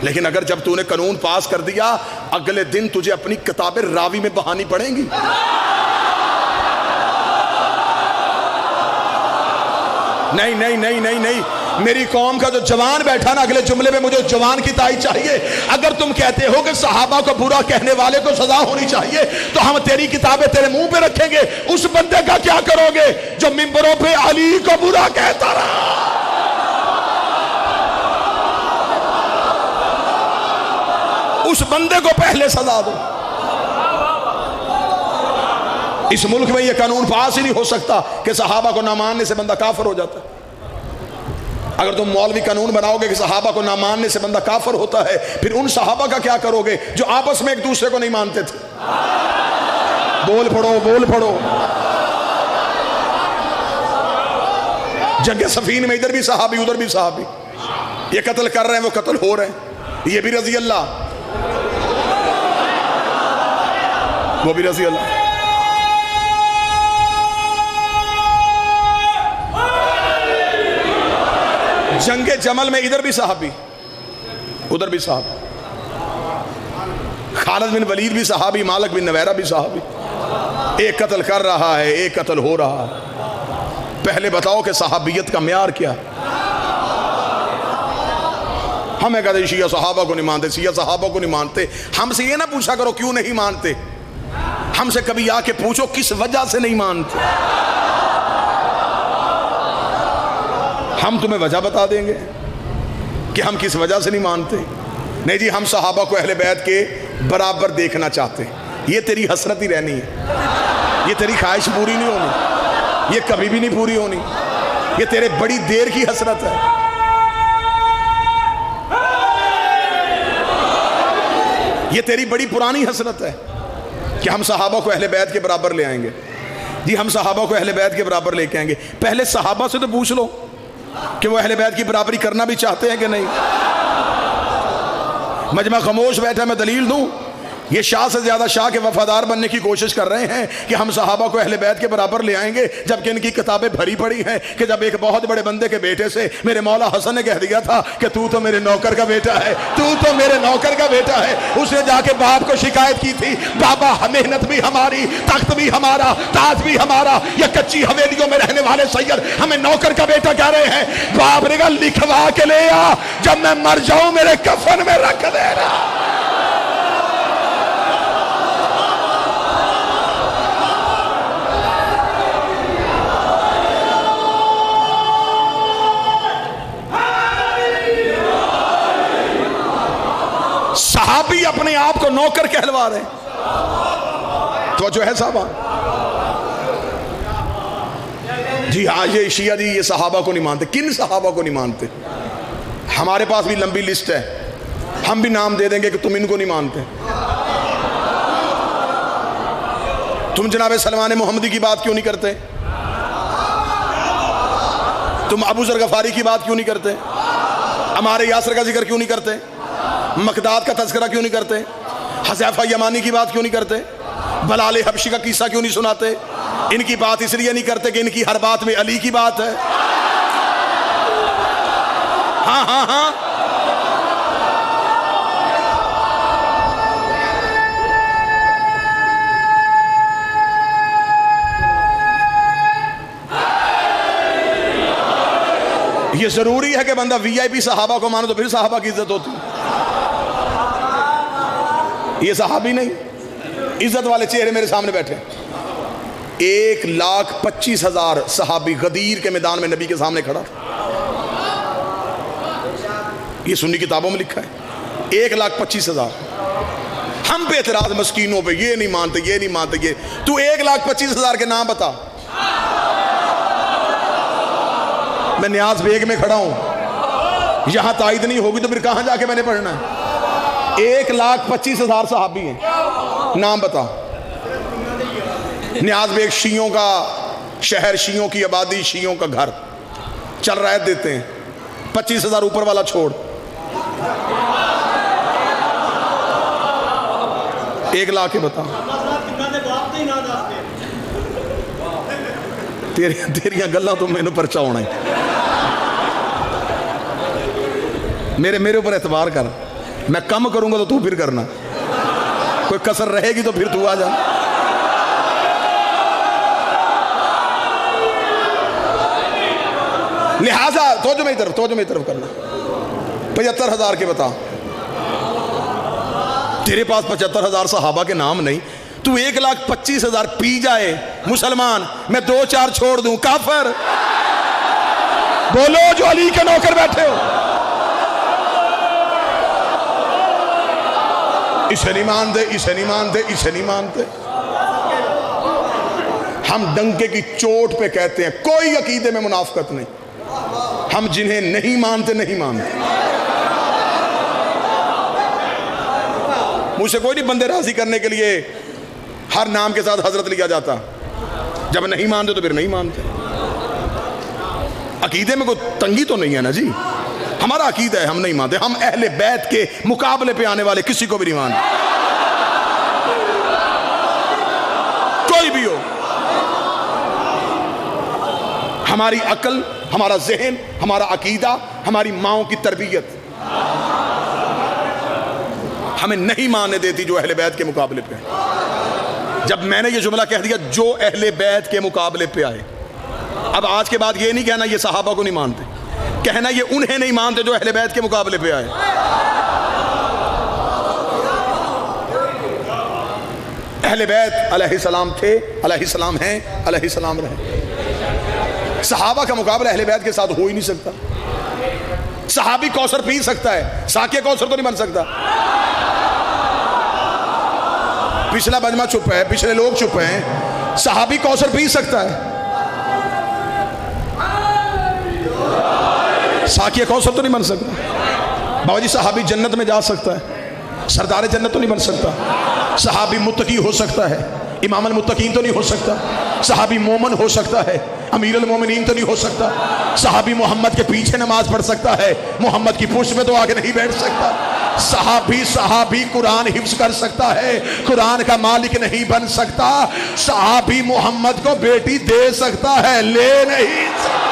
لیکن اگر جب تو نے قانون پاس کر دیا اگلے دن تجھے اپنی کتابیں راوی میں بہانی پڑیں گی. نہیں نہیں نہیں نہیں نہیں, میری قوم کا جو جوان بیٹھا نا اگلے جملے میں مجھے جوان کی تائید چاہیے. اگر تم کہتے ہو کہ صحابہ کو برا کہنے والے کو سزا ہونی چاہیے تو ہم تیری کتابیں تیرے منہ پہ رکھیں گے. اس بندے کا کیا کرو گے جو ممبروں پہ علی کو برا کہتا رہا؟ اس بندے کو پہلے سزا دو. اس ملک میں یہ قانون پاس ہی نہیں ہو سکتا کہ صحابہ کو نہ ماننے سے بندہ کافر ہو جاتا ہے. اگر تم مولوی قانون بناؤ گے کہ صحابہ کو نہ ماننے سے بندہ کافر ہوتا ہے, پھر ان صحابہ کا کیا کرو گے جو آپس میں ایک دوسرے کو نہیں مانتے تھے؟ بول پڑو بول پڑو. جنگ صفین میں ادھر بھی صحابی ادھر بھی صحابی, یہ قتل کر رہے ہیں وہ قتل ہو رہے ہیں, یہ بھی رضی اللہ وہ بھی رضی اللہ. جنگ جمل میں ادھر بھی صحابی ادھر بھی صحابی, خالد بن ولید بھی صحابی, مالک بن نویرہ بھی صحابی. ایک قتل کر رہا ہے ایک قتل ہو رہا ہے. پہلے بتاؤ کہ صحابیت کا معیار کیا؟ ہمیں کہتے ہیں شیعہ صحابہ کو نہیں مانتے, شیعہ صحابہ کو نہیں مانتے. ہم سے یہ نہ پوچھا کرو کیوں نہیں مانتے, ہم سے کبھی آ کے پوچھو کس وجہ سے نہیں مانتے. ہم تمہیں وجہ بتا دیں گے کہ ہم کس وجہ سے نہیں مانتے. نہیں جی, ہم صحابہ کو اہل بیت کے برابر دیکھنا چاہتے ہیں. یہ تیری حسرت ہی رہنی ہے, یہ تیری خواہش پوری نہیں ہونی, یہ کبھی بھی نہیں پوری ہونی, یہ تیرے بڑی دیر کی حسرت ہے. یہ تیری بڑی پرانی حسرت ہے کہ ہم صحابہ کو اہل بیت کے برابر لے آئیں گے. جی ہم صحابہ کو اہل بیت کے برابر لے کے آئیں گے. پہلے صحابہ سے تو پوچھ لو کہ وہ اہل بیت کی برابری کرنا بھی چاہتے ہیں کہ نہیں. مجمع خاموش بیٹھا, میں دلیل دوں. یہ شاہ سے زیادہ شاہ کے وفادار بننے کی کوشش کر رہے ہیں کہ ہم صحابہ کو اہل بیت کے برابر لے آئیں گے, جبکہ ان کی کتابیں بھری پڑی ہیں کہ جب ایک بہت بڑے بندے کے بیٹے سے میرے مولا حسن نے کہہ دیا تھا کہ تو میرے نوکر کا بیٹا ہے, تو میرے نوکر کا بیٹا ہے. اس نے جا کے باپ کو شکایت کی تھی, بابا محنت بھی ہماری, تخت بھی ہمارا, تاج بھی ہمارا, یہ کچی حویلیوں میں رہنے والے سید ہمیں نوکر کا بیٹا کہہ رہے ہیں. باپ نے کہا لکھوا کے لے آ, جب میں مر جاؤں میرے کفن میں رکھ دینا. صحابی اپنے آپ کو نوکر کہلوا رہے ہیں. تو جو ہے صحابہ, جی ہاں یہ شیعہ جی یہ صحابہ کو نہیں مانتے. کن صحابہ کو نہیں مانتے؟ ہمارے پاس بھی لمبی لسٹ ہے, ہم بھی نام دے دیں گے کہ تم ان کو نہیں مانتے. تم جناب سلمان محمدی کی بات کیوں نہیں کرتے؟ تم ابو ذر غفاری کی بات کیوں نہیں کرتے؟ عمار یاسر کا ذکر کیوں نہیں کرتے؟ مقداد کا تذکرہ کیوں نہیں کرتے؟ حذیفہ یمانی کی بات کیوں نہیں کرتے؟ بلال حبشی کا قصہ کیوں نہیں سناتے؟ ان کی بات اس لیے نہیں کرتے کہ ان کی ہر بات میں علی کی بات ہے. ہاں ہاں ہاں, یہ ضروری ہے کہ بندہ وی آئی پی صحابہ کو مانو تو پھر صحابہ کی عزت ہوتی. یہ صحابی نہیں, عزت والے چہرے میرے سامنے بیٹھے. 1,25,000 صحابی غدیر کے میدان میں نبی کے سامنے کھڑا. یہ سنی کتابوں میں لکھا ہے 1,25,000. ہم پہ اعتراض مسکینوں پہ, یہ نہیں مانتے یہ نہیں مانتے. یہ تو 1,25,000 کے نام بتا. میں نیاز بیگ میں کھڑا ہوں, یہاں تائید نہیں ہوگی تو پھر کہاں جا کے میں نے پڑھنا ہے؟ 1,25,000 صحابی ہیں, نام بتا. نیاز بیگ شیعوں کا شہر, شیعوں کی آبادی, شیعوں کا گھر, چل رہے دیتے ہیں. 25,000 اوپر والا چھوڑ, 1,00,000 کے بتا. تیریاں گلاں تو میں نے پرچا ہونا ہے. میرے اوپر اعتبار کر. میں کم کروں گا تو تو پھر کرنا, کوئی کسر رہے گی تو پھر تو آ جا. لہذا توجہ میری طرف کرنا. 75,000 کے بتا, تیرے پاس 75,000 صحابہ کے نام نہیں, تو 1,25,000 پی جائے مسلمان, میں 2-4 چھوڑ دوں کافر. بولو جو علی کے نوکر بیٹھے ہو, اسے نہیں مانتے. ہم ڈنکے کی چوٹ پہ کہتے ہیں کوئی عقیدے میں منافقت نہیں, ہم جنہیں نہیں مانتے. مجھ سے کوئی نہیں بندے راضی کرنے کے لیے ہر نام کے ساتھ حضرت لیا جاتا, جب نہیں مانتے تو پھر نہیں مانتے. عقیدے میں کوئی تنگی تو نہیں ہے نا جی, ہمارا عقیدہ ہے ہم نہیں مانتے. ہم اہل بیت کے مقابلے پہ آنے والے کسی کو بھی نہیں مانتے, کوئی بھی ہو. ہماری عقل, ہمارا ذہن, ہمارا عقیدہ, ہماری ماؤں کی تربیت ہمیں نہیں ماننے دیتی جو اہل بیت کے مقابلے پہ. جب میں نے یہ جملہ کہہ دیا جو اہل بیت کے مقابلے پہ آئے, اب آج کے بعد یہ نہیں کہنا یہ صحابہ کو نہیں مانتے, کہنا یہ انہیں نہیں مانتے جو اہل بیت کے مقابلے پہ آئے. اہل بیت علیہ السلام تھے, علیہ السلام ہیں, علیہ السلام رہے. صحابہ کا مقابلہ اہل بیت کے ساتھ ہو ہی نہیں سکتا. صحابی کوثر پی سکتا ہے, ساقی کوثر تو نہیں بن سکتا. پچھلا مجمع چپ ہے, پچھلے لوگ چپ ہیں, صحابی کوثر پی سکتا ہے, ساقی کوثر تو نہیں بن سکتا. بابا جی صحابی جنت میں جا سکتا ہے, سردار جنت تو نہیں بن سکتا. صحابی متقی ہو سکتا ہے, امام المتقین تو نہیں ہو سکتا. صحابی مومن ہو سکتا ہے, امیر المومنین تو نہیں ہو سکتا. صحابی محمد کے پیچھے نماز پڑھ سکتا ہے, محمد کی پشت میں تو آگے نہیں بیٹھ سکتا. صحابی قرآن حفظ کر سکتا ہے, قرآن کا مالک نہیں بن سکتا. صحابی محمد کو بیٹی دے سکتا ہے, لے نہیں سکتا.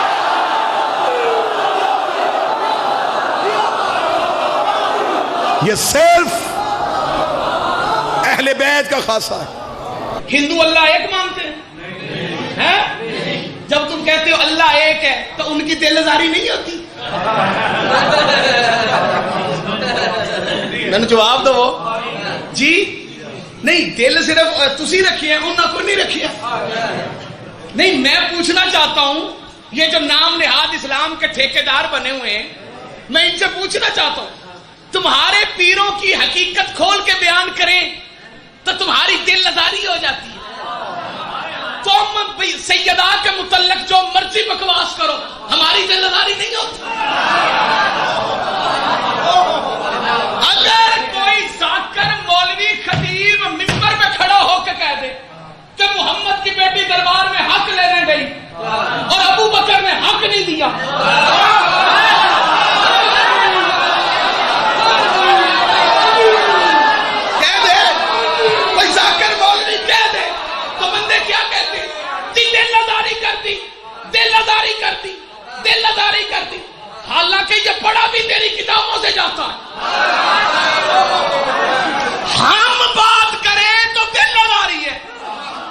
یہ صرف اہل بیت کا خاصہ ہے. ہندو اللہ ایک مانتے ہیں, جب تم کہتے ہو اللہ ایک ہے تو ان کی دل آزاری نہیں ہوتی؟ میں نے جواب دو جی. نہیں, دل صرف تسی رکھی ہے, انہوں کو نہیں رکھی ہے. نہیں, میں پوچھنا چاہتا ہوں, یہ جو نام نہاد اسلام کے ٹھیکیدار بنے ہوئے ہیں, میں ان سے پوچھنا چاہتا ہوں, تمہارے پیروں کی حقیقت کھول کے بیان کریں تو تمہاری دل آزاری ہو جاتی ہے. تم سیدہ کے متعلق جو مرضی بکواس کرو, ہماری دل آزاری نہیں ہوتی. اگر کوئی ذاکر مولوی خطیب منبر پہ کھڑا ہو کے کہہ دے کہ محمد کی بیٹی دربار میں حق لینے گئی اور ابو بکر نے حق نہیں دیا, کہہ دے, کوئی ذاکر مولوی کہہ دے تو بندے کیا کہتے ہیں؟ دل آزاری کرتی. حالانکہ یہ پڑھا بھی تیری کتابوں سے جاتا ہے. ہم بات کریں تو دل آزاری ہے.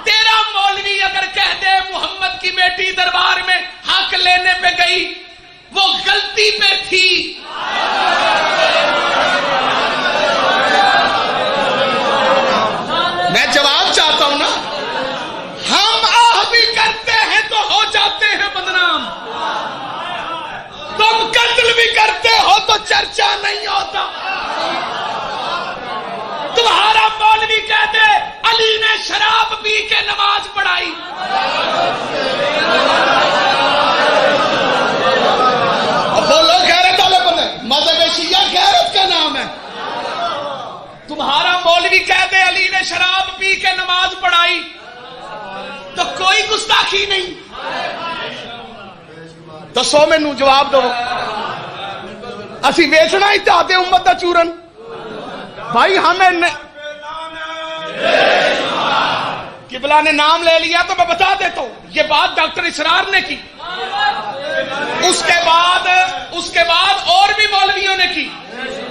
تیرا مولوی اگر کہہ دے محمد کی بیٹی دربار میں حق لینے پہ گئی, وہ غلطی پہ تھی. میں جواب چاہتا ہوں نا, ہم آہ بھی کرتے ہیں تو ہو جاتے ہیں بدنام. تم قتل بھی کرتے ہو تو چرچا نہیں ہوتا. تمہارا مولوی کہتے علی نے شراب پی کے نماز پڑھائی, بولو غیرت والے بندے, مذہب شیعہ غیرت کا نام ہے. تمہارا مولوی کہتے علی نے شراب پی کے نماز پڑھائی تو کوئی گستاخی نہیں. دسو مینوں جواب دو, اسی ویچنا ہی چاہتے امت دا چورن؟ بھائی ہمیں قبلہ نے نام لے لیا تو میں بتا دیتا ہوں, یہ بات ڈاکٹر اسرار نے کی, اس کے بعد اور بھی مولویوں نے کی.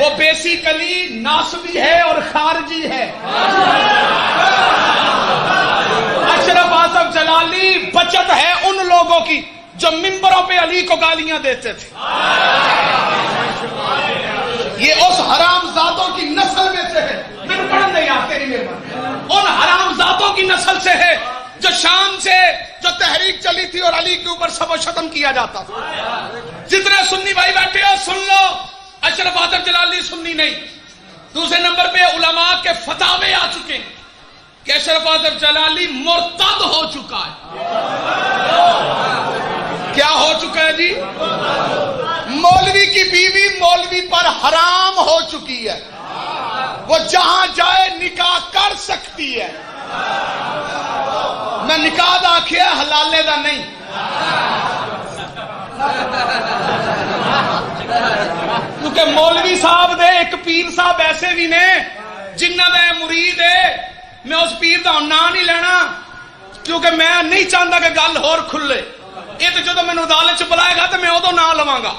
وہ بیسیکلی ناسبی ہے اور خارجی ہے. اشرف آصف جلالی بچت ہے ان لوگوں کی جو ممبروں پہ علی کو گالیاں دیتے تھے. یہ اس حرام زادوں کی نسل میں سے ہے. میں نے پڑھن نہیں آتے ان حرام زادوں کی نسل سے ہے جو شام سے جو تحریک چلی تھی اور علی کے اوپر سب و شتم کیا جاتا تھا. جتنے سنی بھائی بیٹھے ہو سن لو, اشرف آصف جلالی سنی نہیں. دوسرے نمبر پہ علماء کے فتاوے آ چکے ہیں کہ اشرف آصف جلالی مرتد ہو چکا ہے. کیا ہو چکا ہے جی؟ مولوی کی بیوی مولوی پر حرام ہو چکی ہے. وہ جہاں جائے نکاح کر سکتی ہے. میں نکاح دا آکھیا حلالے دا نہیں. کیونکہ مولوی صاحب دے ایک پیر صاحب ایسے بھی نے جنہ دے مرید ہے. میں اس پیر دا نام نہیں لینا کیونکہ میں نہیں چاہتا کہ گل ہور کھلے. یہ تو جدو مینوں عدالت چ بلائے گا تو میں ادو نہ لواں گا.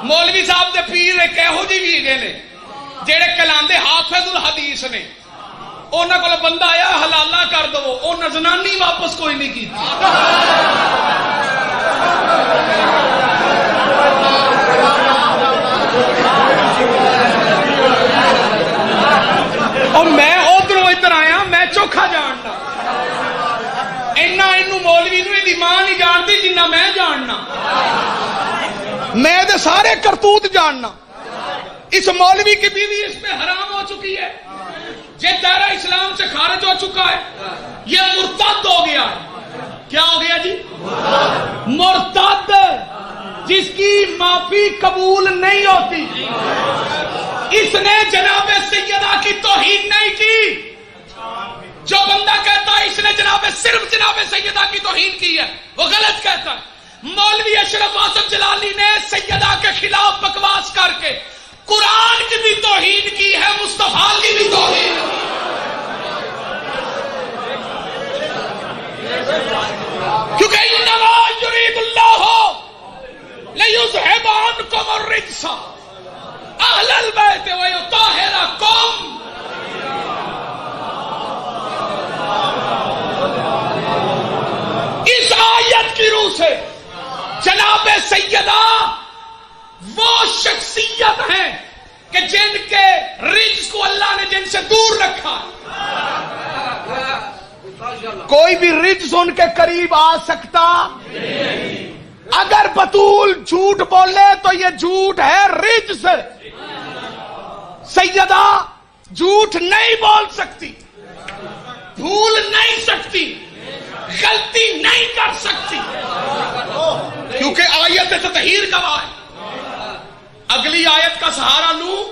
مولوی صاحب دے پیر ایک یہو جی بھی گئے نے جہے کہلاندے حافظ الحدیث نے. انہاں کول بندہ آیا حلالہ کر دو, انہاں زنانی واپس کوئی نہیں کی. اور میں ادھر ادھر آیا, میں چوکھا جاننا اینا اینو مولوی نو دی ماں نہیں جانتی جنہ میں جاننا. میں دے سارے کرتوت جاننا. اس مولوی کی بیوی اس میں حرام ہو چکی ہے, یہ دائرہ اسلام سے خارج ہو چکا ہے, یہ مرتد ہو گیا ہے. کیا ہو گیا جی؟ مرتد, جس کی معافی قبول نہیں ہوتی. اس نے جناب سیدہ کی توہین نہیں کی. جو بندہ کہتا ہے اس نے صرف جناب سیدہ کی توہین کی ہے وہ غلط کہتا ہے. مولوی اشرف آصف جلالی نے سیدہ کے خلاف بکواس کر کے قرآن کی بھی توہین کی ہے, مصطفیٰ کی بھی توہین کی. کیونکہ انما یرید اللہ لیذھب عنکم الرجس اہل البیت ویطہرکم. اس آیت کی روح سے جناب سیدہ وہ شخصیت ہیں کہ جن کے رجس کو اللہ نے جن سے دور رکھا. کوئی بھی رجس ان کے قریب آ سکتا. اگر بطول جھوٹ بولے تو یہ جھوٹ ہے رجس. سیدہ جھوٹ نہیں بول سکتی, بھول نہیں سکتی, غلطی نہیں کر سکتی, کیونکہ آیت تطہیر گواہ ہے. اگلی آیت کا سہارا لوں,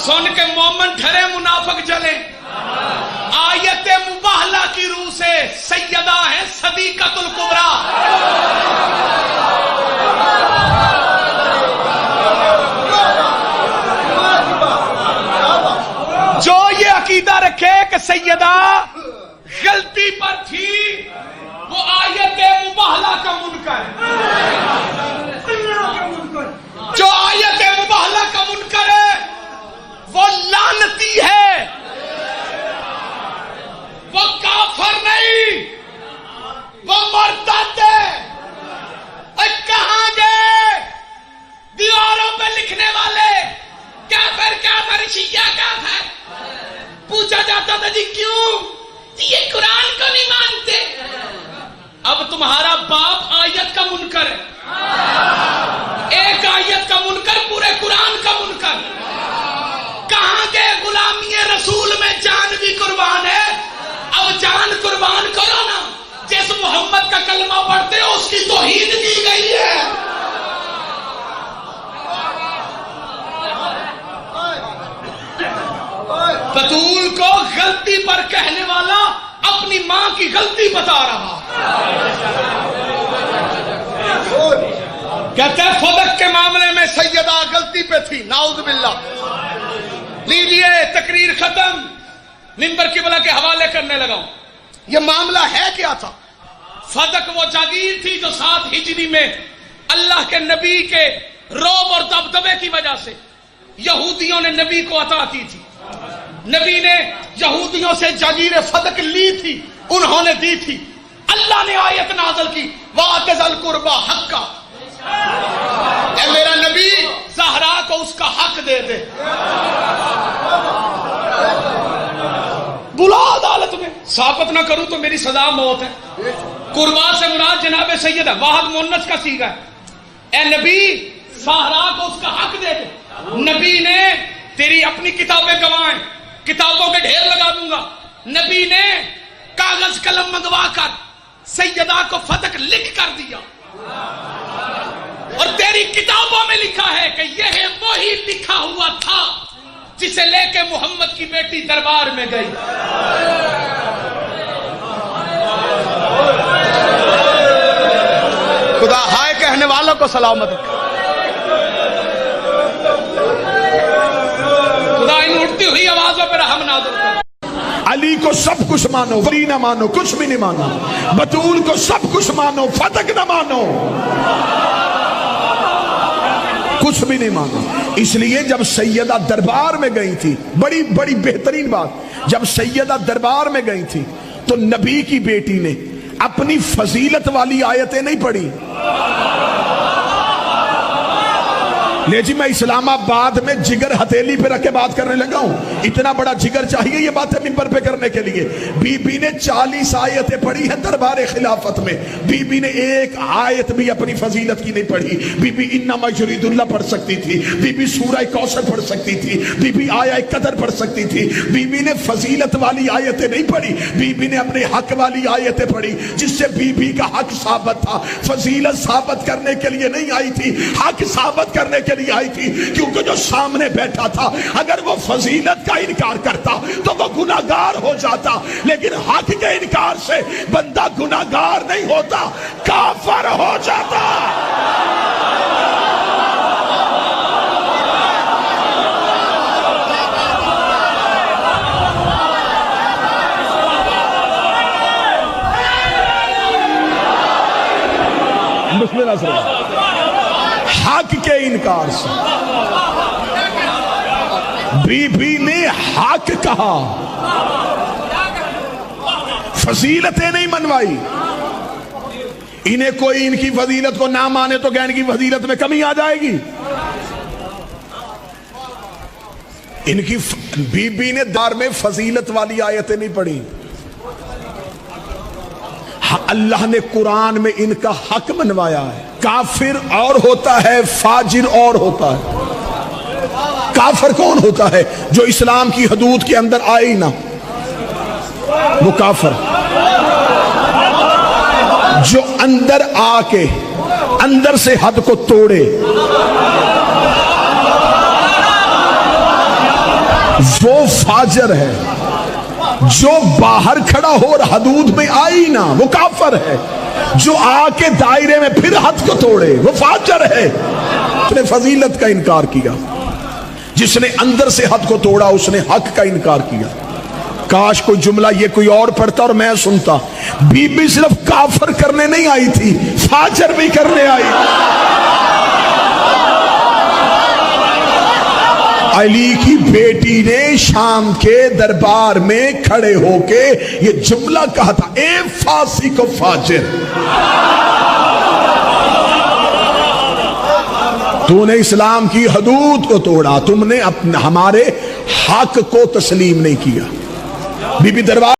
سن کے مومن ٹھہرے منافق جلے. آیت مباہلہ کی روح سے سیدہ ہے صدیقۃ الکبریٰ. جو یہ عقیدہ رکھے کہ سیدہ غلطی پر تھی وہ آیت مباہلہ کا منکر ہے. جو آیت مباہلہ کا منکر ہے وہ لعنتی ہے, وہ کافر نہیں, وہ مرتد ہے. کہاں گئے دیواروں پہ لکھنے والے کافر کافر شیعہ کافر؟ پوچھا جاتا تھا جی کیوں؟ یہ قرآن کو نہیں مانتے. اب تمہارا باپ آیت کا منکر ہے, ایک آیت کا منکر پورے قرآن کا منکر. کہاں گئے غلامی رسول میں جان بھی قربان ہے. اب جان قربان کرو نا, جس محمد کا کلمہ پڑھتے ہو اس کی توہین کی گئی ہے. بطول کو غلطی پر کہنے والا اپنی ماں کی غلطی بتا رہا. کہتے ہیں فدق کے معاملے میں سیدہ غلطی پہ تھی, نعوذ باللہ. لیجئے تقریر ختم, منبر قبلہ کے حوالے کرنے لگا ہوں. یہ معاملہ ہے کیا تھا؟ فدق وہ جاگیر تھی جو 7 ہجری میں اللہ کے نبی کے روب اور دبدبے کی وجہ سے یہودیوں نے نبی کو عطا کی تھی. نبی نے یہودیوں سے جزیر صدق لی تھی, انہوں نے دی تھی. اللہ نے آیت نازل کی وَآتِ ذِی الْقُرْبَىٰ حَقَّهُ, اے میرا نبی زہرا کو اس کا حق دے دے. بلا عدالت میں, ثابت نہ کروں تو میری سزا موت ہے. قربا سے مراد جناب سید ہے, واحد مؤنث کا صیغہ ہے. اے نبی زہرا کو اس کا حق دے دے. نبی نے تیری اپنی کتابیں گوائیں, کتابوں کے ڈھیر لگا دوں گا. نبی نے کاغذ قلم منگوا کر سیدہ کو فتح لکھ کر دیا, اور تیری کتابوں میں لکھا ہے کہ یہ وہی لکھا ہوا تھا جسے لے کے محمد کی بیٹی دربار میں گئی. خدا ہائے کہنے والوں کو سلامت رکھے. خدا ان اٹھتی ہوئی آوازوں پر رحم نازل کرے. علی کو سب کچھ مانو, ولی نہ مانو, کچھ بھی نہیں مانو. بطول کو سب کچھ مانو, فتح نہ مانو, کچھ بھی نہیں مانو. اس لیے جب سیدہ دربار میں گئی تھی, بڑی بڑی بہترین بات, جب سیدہ دربار میں گئی تھی تو نبی کی بیٹی نے اپنی فضیلت والی آیتیں نہیں پڑھی. لے جی میں اسلام آباد میں جگر ہتھیلی پہ رکھ کے بات کرنے لگا ہوں, اتنا بڑا جگر چاہیے یہ باتیں ممبر پہ کرنے کے لیے. بی بی نے 40 آیتیں پڑھی ہیں دربار خلافت میں, بی بی نے ایک آیت بھی اپنی فضیلت کی نہیں پڑھی. بی بی انما یرید اللہ پڑھ سکتی تھی, بی بی سورہ کوثر پڑھ سکتی تھی, بی بی آیہ قدر پڑھ سکتی تھی. بی بی نے فضیلت والی آیتیں نہیں پڑھی, بی بی نے اپنے حق والی آیتیں پڑھی جس سے بی بی کا حق ثابت تھا. فضیلت ثابت کرنے کے لیے نہیں آئی تھی, حق ثابت کرنے کے آئی تھی, کیونکہ جو سامنے بیٹھا تھا اگر وہ فضیلت کا انکار کرتا تو وہ گناہگار ہو جاتا, لیکن حق کے انکار سے بندہ گناہگار نہیں ہوتا, کافر ہو جاتا. حق کے انکار سے بی بی نے حق کہا, فضیلتیں نہیں منوائی. انہیں کوئی ان کی فضیلت کو نہ مانے تو ان کی فضیلت میں کمی آ جائے گی. ان کی بی بی نے دار میں فضیلت والی آیتیں نہیں پڑھی. اللہ نے قرآن میں ان کا حق منوایا ہے. کافر اور ہوتا ہے, فاجر اور ہوتا ہے. کافر کون ہوتا ہے؟ جو اسلام کی حدود کے اندر آئے ہی نہ, وہ کافر. جو اندر آ کے اندر سے حد کو توڑے وہ فاجر ہے. جو باہر کھڑا ہو اور حدود میں آئی نہ, وہ کافر ہے. جو آ کے دائرے میں پھر حد کو توڑے وہ فاجر ہے. اس نے فضیلت کا انکار کیا. جس نے اندر سے حد کو توڑا اس نے حق کا انکار کیا. کاش کوئی جملہ یہ کوئی اور پڑھتا اور میں سنتا. بی بی صرف کافر کرنے نہیں آئی تھی, فاجر بھی کرنے آئی. علی کی بیٹی نے شام کے دربار میں کھڑے ہو کے یہ جملہ کہا تھا, اے فاسق و فاجر, تو نے اسلام کی حدود کو توڑا, تم نے ہمارے حق کو تسلیم نہیں کیا. بی بی دربار